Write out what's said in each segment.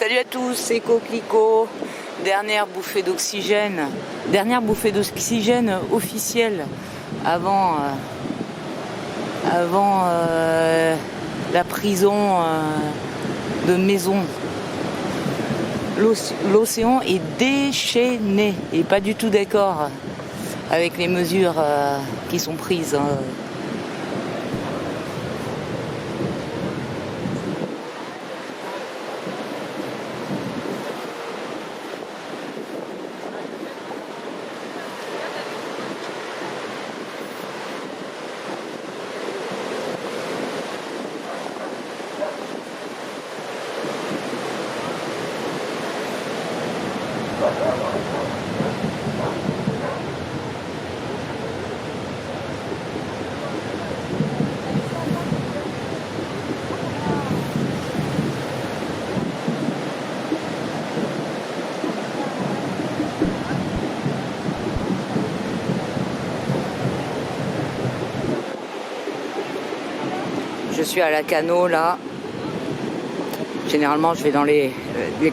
Salut à tous, c'est Coquelicot. Dernière bouffée d'oxygène officielle avant la prison de maison. L'océan est déchaîné et pas du tout d'accord avec les mesures qui sont prises. Je suis à la Cano là. Généralement je vais dans les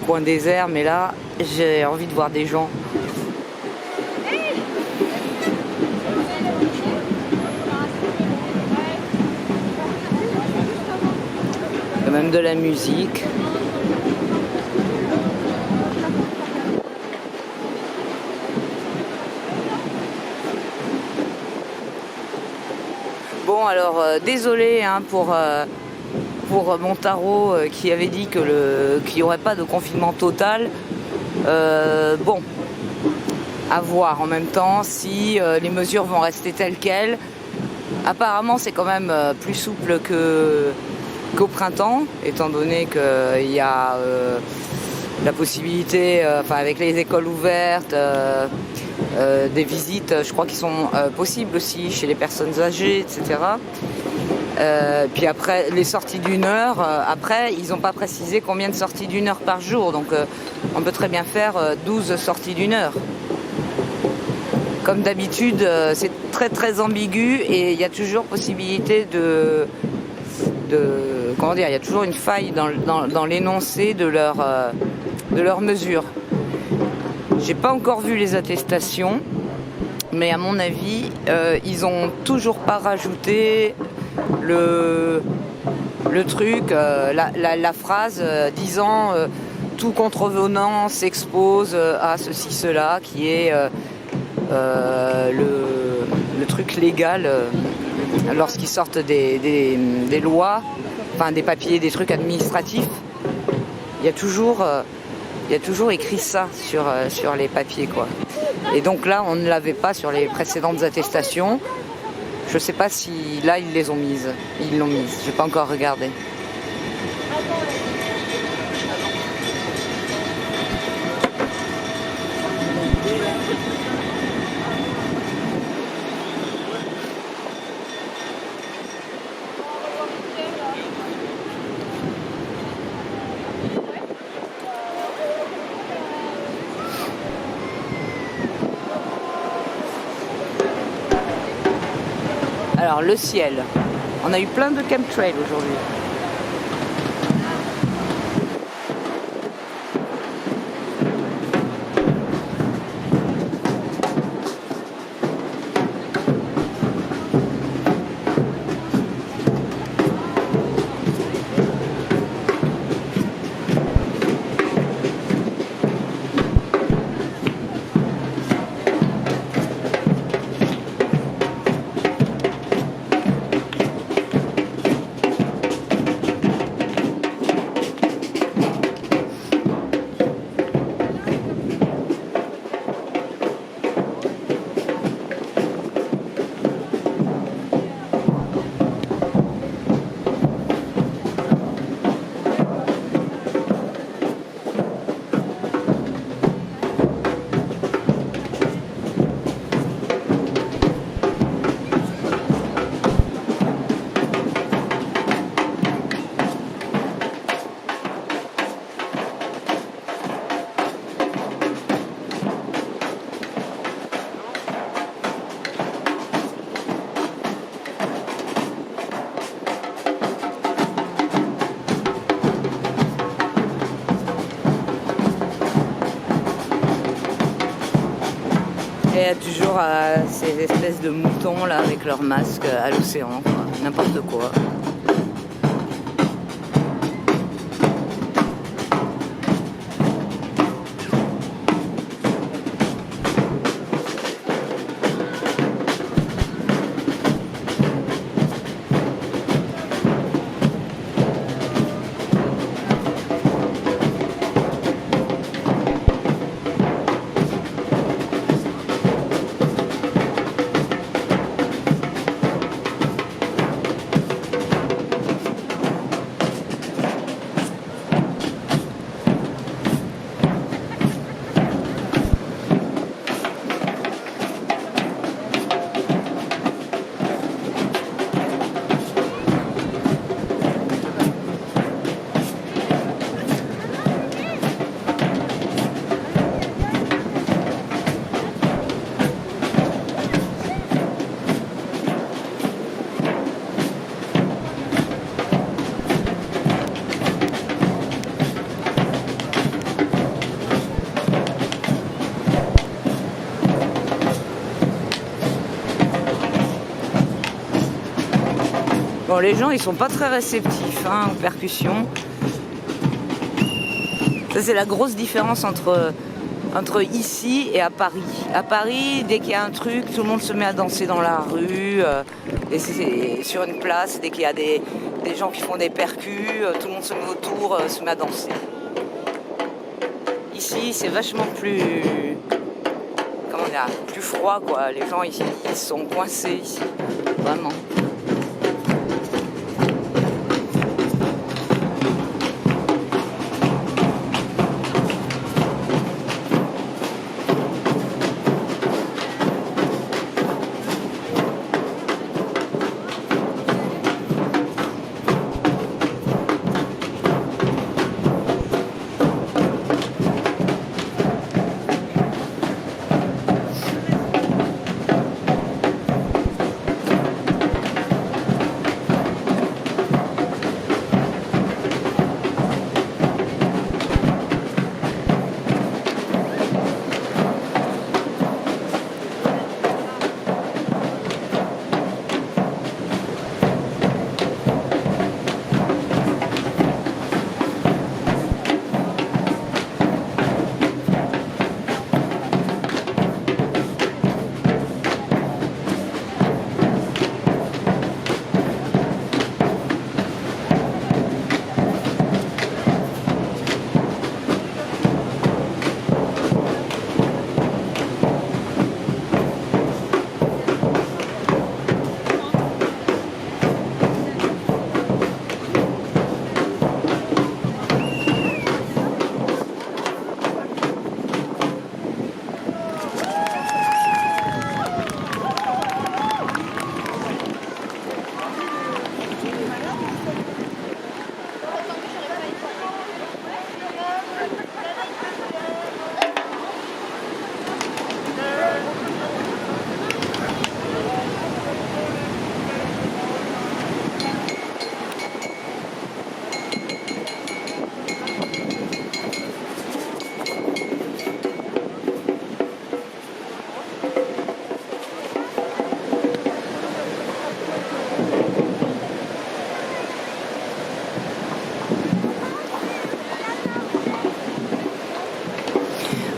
coins déserts, mais là j'ai envie de voir des gens. Il y a même de la musique. Bon alors désolé pour mon tarot qui avait dit qu'il n'y aurait pas de confinement total. Bon, à voir en même temps si les mesures vont rester telles quelles. Apparemment c'est quand même plus souple qu'au printemps, étant donné qu'il y a la possibilité, avec les écoles ouvertes, des visites, je crois, qui sont possibles aussi chez les personnes âgées, etc. Puis après, les sorties d'1 heure, après, ils n'ont pas précisé combien de sorties d'1 heure par jour. Donc, on peut très bien faire 12 sorties d'1 heure. Comme d'habitude, c'est très très ambigu et il y a toujours possibilité comment dire, il y a toujours une faille dans l'énoncé de leurs mesures. J'ai pas encore vu les attestations, mais à mon avis, ils ont toujours pas rajouté le truc, la phrase disant tout contrevenant s'expose à ceci, cela, qui est le truc légal lorsqu'ils sortent des lois, des papiers, des trucs administratifs. Il y a toujours écrit ça sur les papiers, quoi. Et donc là, on ne l'avait pas sur les précédentes attestations. Je sais pas si là ils les ont mises. Ils l'ont mise. J'ai pas encore regardé. Alors le ciel, on a eu plein de chemtrails aujourd'hui. il y a toujours ces espèces de moutons là avec leurs masques à l'océan, n'importe quoi. Bon, les gens, ils sont pas très réceptifs aux percussions. Ça, c'est la grosse différence entre ici et à Paris. À Paris, dès qu'il y a un truc, tout le monde se met à danser dans la rue. Et c'est sur une place, dès qu'il y a des gens qui font des percus, tout le monde se met autour, se met à danser. Ici, c'est vachement plus... Comment dire, plus froid, quoi. Les gens, ici, ils sont coincés, ici. Vraiment.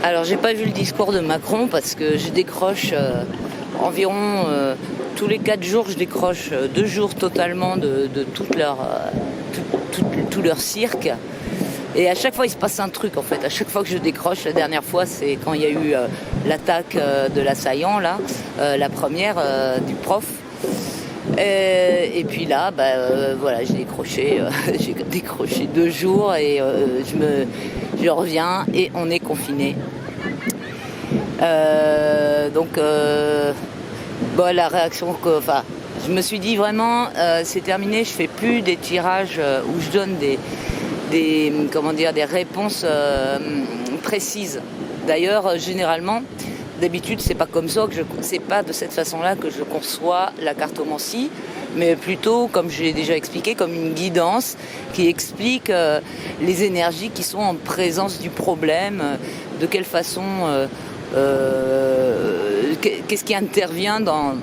Alors j'ai pas vu le discours de Macron parce que je décroche environ tous les 4 jours, je décroche 2 jours totalement de tout leur cirque. Et à chaque fois il se passe un truc en fait. À chaque fois que je décroche, la dernière fois c'est quand il y a eu l'attaque de l'assaillant là, la première du prof. Et puis là, voilà, j'ai décroché 2 jours et je reviens et on est confiné. La réaction je me suis dit vraiment, c'est terminé, je fais plus des tirages où je donne des réponses précises. D'ailleurs, généralement, d'habitude, c'est pas comme ça c'est pas de cette façon-là que je conçois la cartomancie, mais plutôt, comme je l'ai déjà expliqué, comme une guidance qui explique les énergies qui sont en présence du problème, de quelle façon qu'est-ce qui intervient dans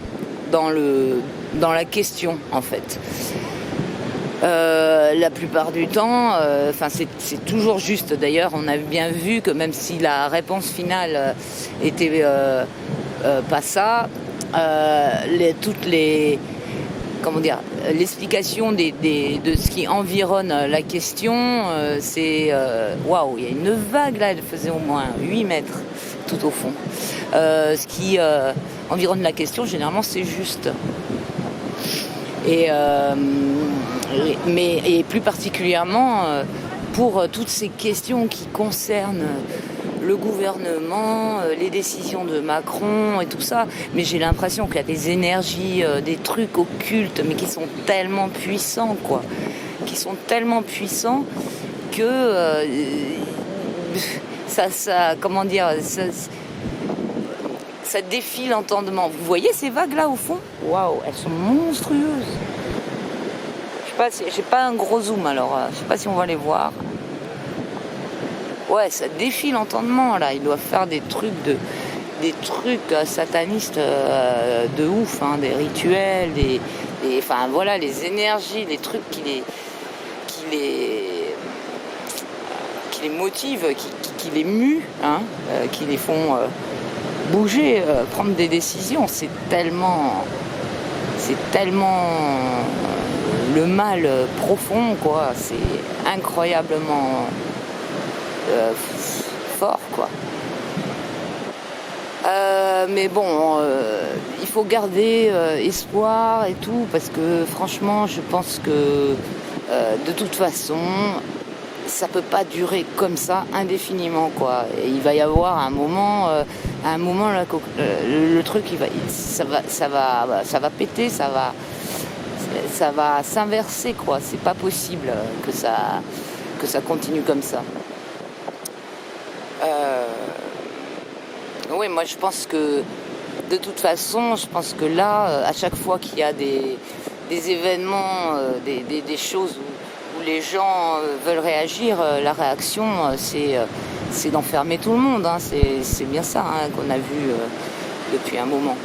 la question en fait. La plupart du temps, c'est toujours juste. D'ailleurs, on a bien vu que même si la réponse finale était pas ça, l'explication de ce qui environne la question, c'est waouh, il y a une vague là, elle faisait au moins 8 mètres tout au fond. Ce qui environne la question, généralement, c'est juste. Et plus particulièrement pour toutes ces questions qui concernent le gouvernement, les décisions de Macron et tout ça, mais j'ai l'impression qu'il y a des énergies, des trucs occultes, mais qui sont tellement puissants, quoi, qui sont tellement puissants que ça défie l'entendement. Vous voyez ces vagues là au fond ? Waouh, elles sont monstrueuses. J'ai pas un gros zoom alors, je sais pas si on va les voir. Ouais, ça défie l'entendement là. Ils doivent faire des trucs satanistes de ouf, hein, des rituels, les énergies, les trucs qui les motivent, qui les muent, hein, qui les font bouger, prendre des décisions. C'est tellement le mal profond, quoi. C'est incroyablement fort, quoi. Mais bon, il faut garder espoir et tout, parce que franchement, je pense que de toute façon, ça peut pas durer comme ça indéfiniment, quoi. Et il va y avoir un moment là, le truc, ça va péter, ça va s'inverser, quoi. C'est pas possible que ça continue comme ça. Oui, moi je pense que de toute façon, là, à chaque fois qu'il y a des événements, des choses où les gens veulent réagir, la réaction, c'est d'enfermer tout le monde, hein. C'est bien ça, hein, qu'on a vu depuis un moment.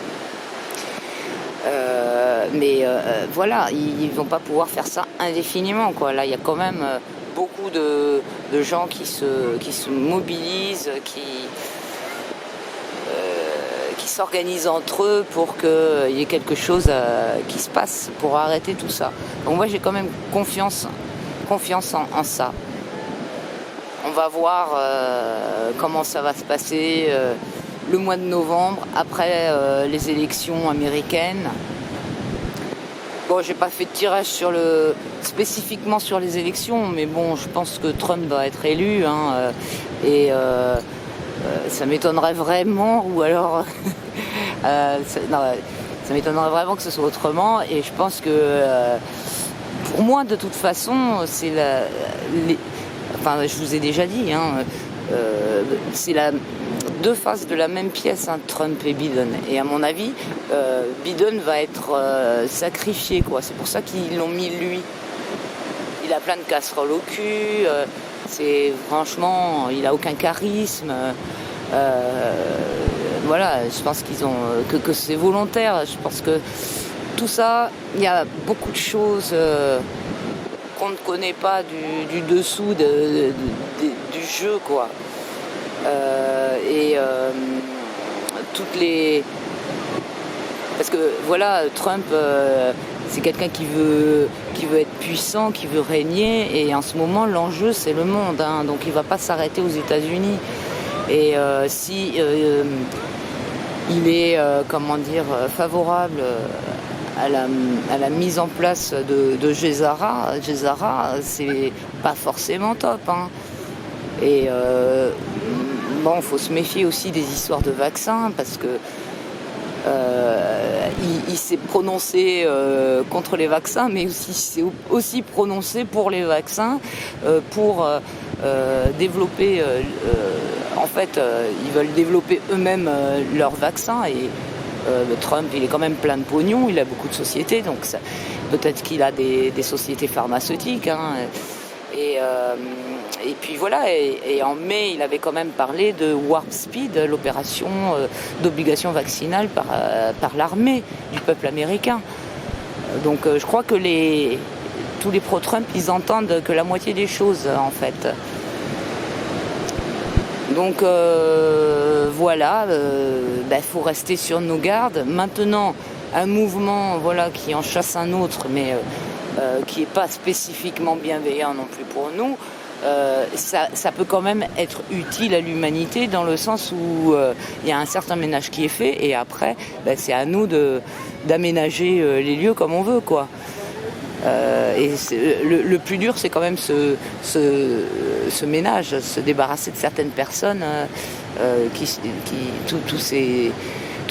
Voilà, ils vont pas pouvoir faire ça indéfiniment, quoi. Là, il y a quand même beaucoup de gens qui se mobilisent, qui s'organisent entre eux pour qu'il y ait quelque chose qui se passe pour arrêter tout ça. Donc moi, j'ai quand même confiance en ça. On va voir comment ça va se passer le mois de novembre, après les élections américaines. Bon, j'ai pas fait de tirage spécifiquement sur les élections, mais bon, je pense que Trump va être élu, hein, ça m'étonnerait vraiment, ou alors ça m'étonnerait vraiment que ce soit autrement. Et je pense que pour moi, de toute façon, c'est je vous ai déjà dit, hein, c'est deux faces de la même pièce, hein, Trump et Biden. Et à mon avis, Biden va être sacrifié, quoi. C'est pour ça qu'ils l'ont mis lui. Il a plein de casseroles au cul. Franchement, il a aucun charisme. Voilà, je pense qu'ils ont que c'est volontaire. Je pense que tout ça, il y a beaucoup de choses qu'on ne connaît pas du dessous du jeu, quoi. Toutes les... Parce que voilà, Trump, c'est quelqu'un qui veut être puissant, qui veut régner, et en ce moment l'enjeu c'est le monde, hein, donc il va pas s'arrêter aux États-Unis. Et si il est favorable à la mise en place de Gézara, c'est pas forcément top, hein. Et bon, faut se méfier aussi des histoires de vaccins, parce que il s'est prononcé contre les vaccins, mais il s'est aussi prononcé pour les vaccins, pour développer. En fait, ils veulent développer eux-mêmes leurs vaccins, et Trump, il est quand même plein de pognon, il a beaucoup de sociétés, donc peut-être qu'il a des sociétés pharmaceutiques, hein, et puis voilà, et en mai, il avait quand même parlé de Warp Speed, l'opération d'obligation vaccinale par l'armée du peuple américain. Donc je crois que tous les pro-Trump, ils entendent que la moitié des choses, en fait. Donc voilà, faut rester sur nos gardes. Maintenant, un mouvement qui en chasse un autre, mais qui n'est pas spécifiquement bienveillant non plus pour nous, ça peut quand même être utile à l'humanité dans le sens où il y a un certain ménage qui est fait et après, c'est à nous d'aménager les lieux comme on veut, quoi. Et le plus dur, c'est quand même ce ménage, se débarrasser de certaines personnes, tous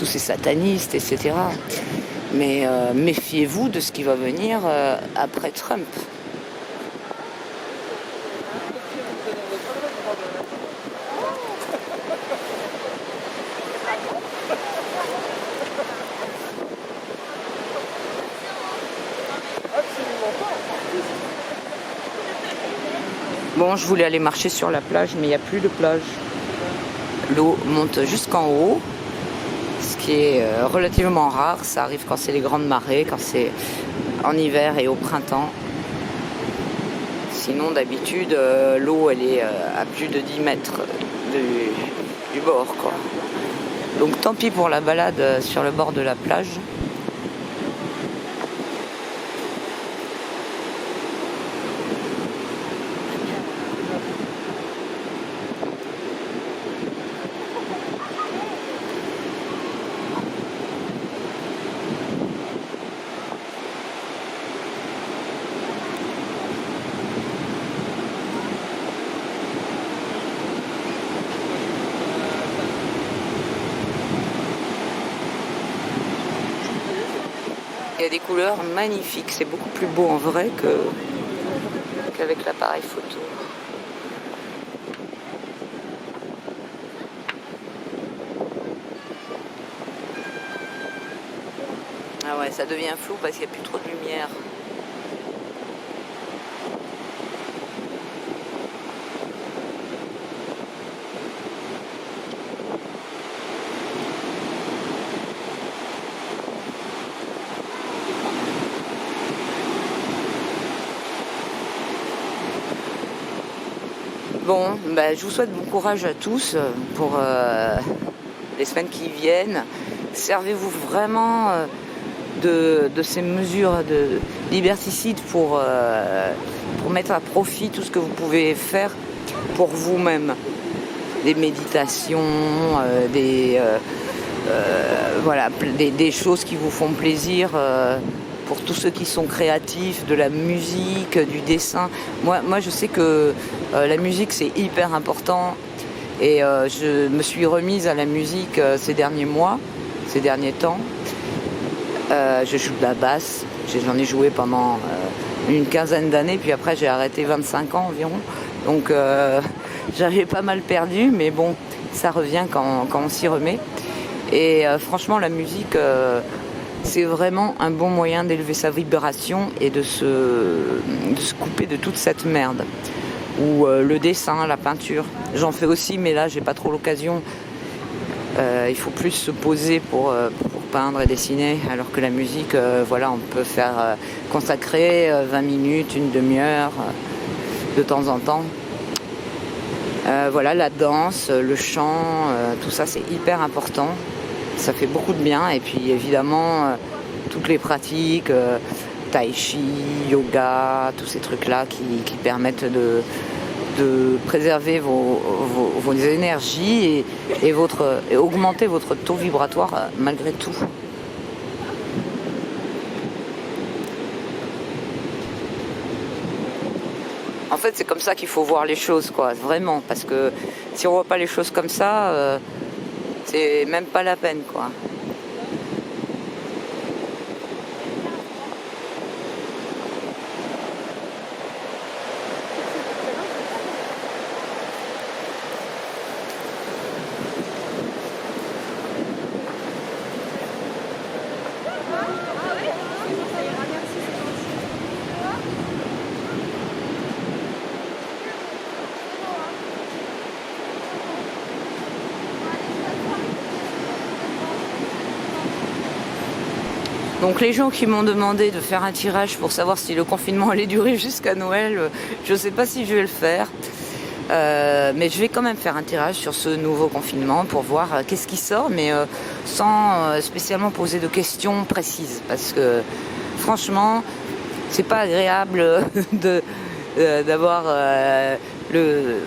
ces satanistes, etc. Mais méfiez-vous de ce qui va venir après Trump. Bon, je voulais aller marcher sur la plage, mais il n'y a plus de plage. L'eau monte jusqu'en haut, ce qui est relativement rare. Ça arrive quand c'est les grandes marées, quand c'est en hiver et au printemps. Sinon, d'habitude, l'eau, elle est à plus de 10 mètres du bord, quoi. Donc, tant pis pour la balade sur le bord de la plage. Il y a des couleurs magnifiques, c'est beaucoup plus beau en vrai qu'avec l'appareil photo. Ah ouais, ça devient flou parce qu'il n'y a plus trop de lumière. Bon, je vous souhaite bon courage à tous pour les semaines qui viennent. Servez-vous vraiment de ces mesures de liberticide pour mettre à profit tout ce que vous pouvez faire pour vous-même. Des méditations, des choses qui vous font plaisir. Pour tous ceux qui sont créatifs, de la musique, du dessin. Moi je sais que la musique c'est hyper important et je me suis remise à la musique ces derniers mois, ces derniers temps. Je joue de la basse, j'en ai joué pendant une quinzaine d'années, puis après j'ai arrêté 25 ans environ. Donc j'avais pas mal perdu, mais bon, ça revient quand on s'y remet. Et franchement la musique... c'est vraiment un bon moyen d'élever sa vibration et de se couper de toute cette merde. Ou le dessin, la peinture. J'en fais aussi, mais là, j'ai pas trop l'occasion. Il faut plus se poser pour peindre et dessiner, alors que la musique, on peut faire consacrer 20 minutes, une demi-heure, de temps en temps. La danse, le chant, tout ça, c'est hyper important. Ça fait beaucoup de bien et puis évidemment toutes les pratiques, tai chi, yoga, tous ces trucs-là qui permettent de préserver vos énergies et augmenter votre taux vibratoire malgré tout. En fait, c'est comme ça qu'il faut voir les choses, quoi, vraiment, parce que si on voit pas les choses comme ça, c'est même pas la peine, quoi. Donc les gens qui m'ont demandé de faire un tirage pour savoir si le confinement allait durer jusqu'à Noël, je ne sais pas si je vais le faire. Mais je vais quand même faire un tirage sur ce nouveau confinement pour voir qu'est-ce qui sort, mais sans spécialement poser de questions précises. Parce que franchement, c'est pas agréable d'avoir le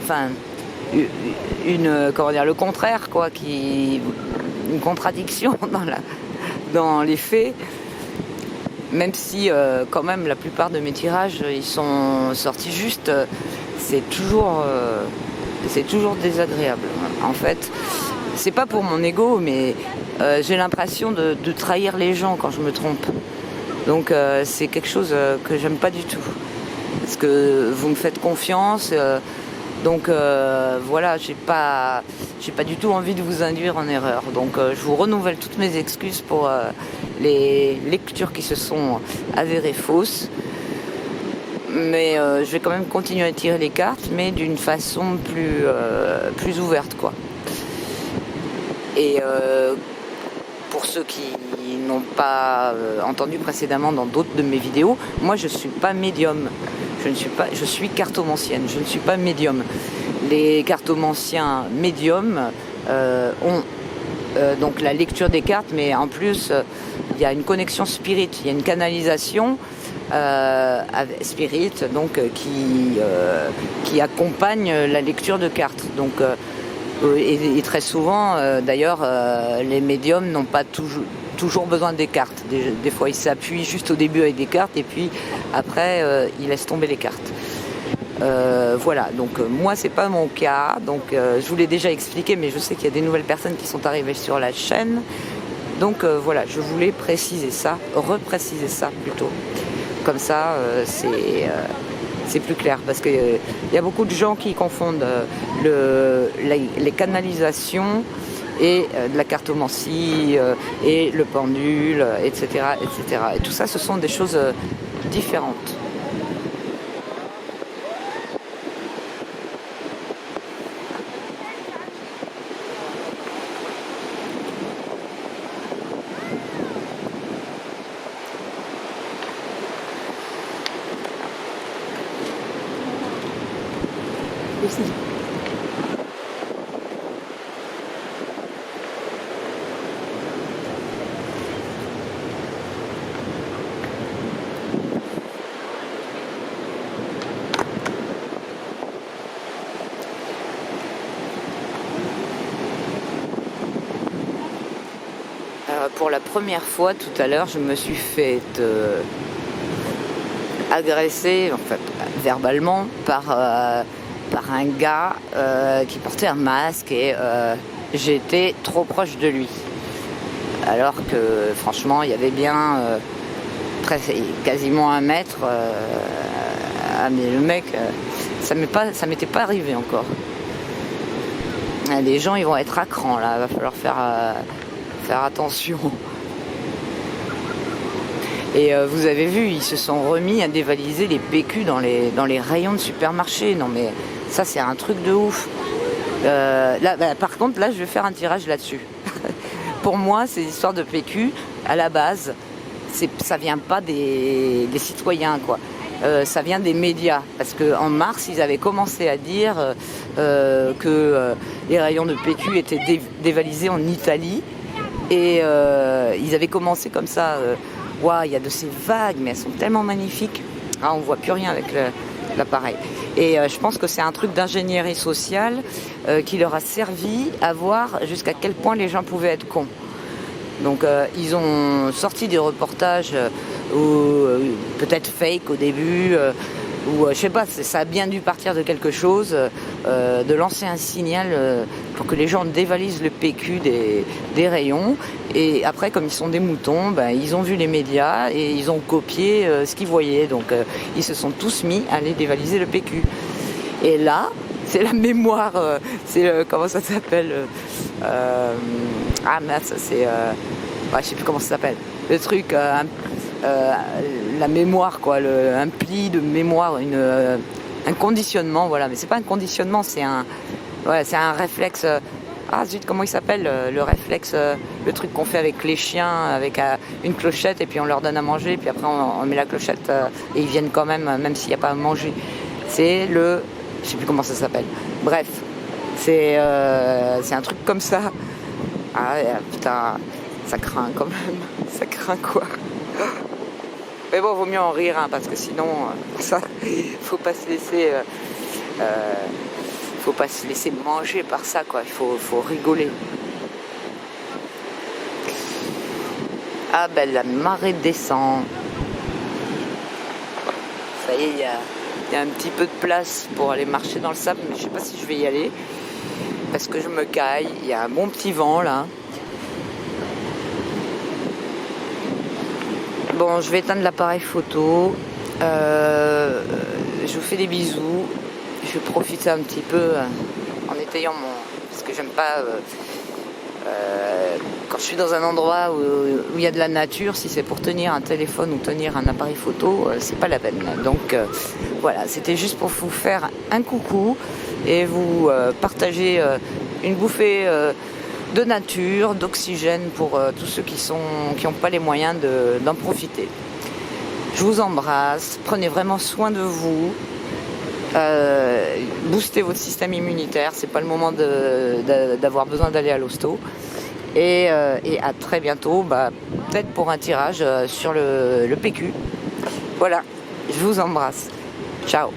contraire, quoi, une contradiction dans les faits. Même si quand même la plupart de mes tirages ils sont sortis juste, c'est toujours désagréable. En fait, c'est pas pour mon ego, mais j'ai l'impression de trahir les gens quand je me trompe. Donc c'est quelque chose que j'aime pas du tout. Parce que vous me faites confiance, donc voilà, j'ai pas du tout envie de vous induire en erreur. Donc je vous renouvelle toutes mes excuses pour les lectures qui se sont avérées fausses. Mais je vais quand même continuer à tirer les cartes, mais d'une façon plus ouverte, quoi. Et pour ceux qui n'ont pas entendu précédemment dans d'autres de mes vidéos, moi je suis pas médium. Je suis cartomancienne, je ne suis pas médium. Les cartomanciens médiums ont donc la lecture des cartes, mais en plus il y a une connexion spirit, il y a une canalisation spirit, donc qui accompagne la lecture de cartes. Donc et très souvent d'ailleurs les médiums n'ont pas toujours besoin des cartes. Des fois ils s'appuient juste au début avec des cartes et puis après ils laissent tomber les cartes. Voilà, donc moi c'est pas mon cas, donc je vous l'ai déjà expliqué, mais je sais qu'il y a des nouvelles personnes qui sont arrivées sur la chaîne, donc voilà, je voulais préciser ça, repréciser ça plutôt, comme ça c'est plus clair, parce qu'il y a beaucoup de gens qui confondent les canalisations et de la cartomancie et le pendule, etc., etc. Et tout ça, ce sont des choses différentes. Aussi. Pour la première fois tout à l'heure, je me suis fait agresser, en fait, verbalement, par un gars qui portait un masque et j'étais trop proche de lui. Alors que franchement, il y avait bien quasiment 1 mètre. Mais le mec, ça m'était pas arrivé encore. Les gens, ils vont être à cran là, il va falloir faire attention. Et vous avez vu, ils se sont remis à dévaliser les PQ dans les rayons de supermarché. Non mais ça c'est un truc de ouf. Par contre là je vais faire un tirage là-dessus. Pour moi ces histoires de PQ à la base, ça vient pas des citoyens, quoi. Ça vient des médias, parce qu'en mars ils avaient commencé à dire que les rayons de PQ étaient dévalisés en Italie. Et ils avaient commencé comme ça. Waouh, il y a de ces vagues, mais elles sont tellement magnifiques. Ah, on voit plus rien avec l'appareil. Et je pense que c'est un truc d'ingénierie sociale qui leur a servi à voir jusqu'à quel point les gens pouvaient être cons. Donc ils ont sorti des reportages peut-être fake au début, ou je sais pas, ça a bien dû partir de quelque chose, de lancer un signal pour que les gens dévalisent le PQ des rayons. Et après, comme ils sont des moutons, ils ont vu les médias et ils ont copié ce qu'ils voyaient. Donc ils se sont tous mis à aller dévaliser le PQ. Et là, c'est la mémoire, comment ça s'appelle ah merde, c'est je sais plus comment ça s'appelle. Le truc, la mémoire, quoi, un pli de mémoire, un conditionnement, voilà. Mais c'est pas un conditionnement, c'est un réflexe Ah zut, comment il s'appelle le réflexe, le truc qu'on fait avec les chiens, avec une clochette et puis on leur donne à manger, puis après on met la clochette et ils viennent quand même s'il n'y a pas à manger. C'est le... Je sais plus comment ça s'appelle. Bref, c'est un truc comme ça. Ah putain, ça craint quand même. Ça craint quoi. Mais bon, vaut mieux en rire, hein, parce que sinon, ça, faut pas se laisser... faut pas se laisser manger par ça, quoi. Il faut rigoler. Ah ben la marée descend. Ça y est, il y a un petit peu de place pour aller marcher dans le sable, mais je sais pas si je vais y aller parce que je me caille. Il y a un bon petit vent là. Bon, je vais éteindre l'appareil photo. Je vous fais des bisous. Je vais profiter un petit peu en étayant mon... Parce que j'aime pas... quand je suis dans un endroit où il y a de la nature, si c'est pour tenir un téléphone ou tenir un appareil photo, c'est pas la peine. Donc voilà, c'était juste pour vous faire un coucou et vous partager une bouffée de nature, d'oxygène pour tous ceux qui n'ont pas les moyens d'en profiter. Je vous embrasse, prenez vraiment soin de vous. Boostez votre système immunitaire, c'est pas le moment d'avoir besoin d'aller à l'hosto. Et à très bientôt, peut-être pour un tirage sur le PQ. Voilà, je vous embrasse. Ciao.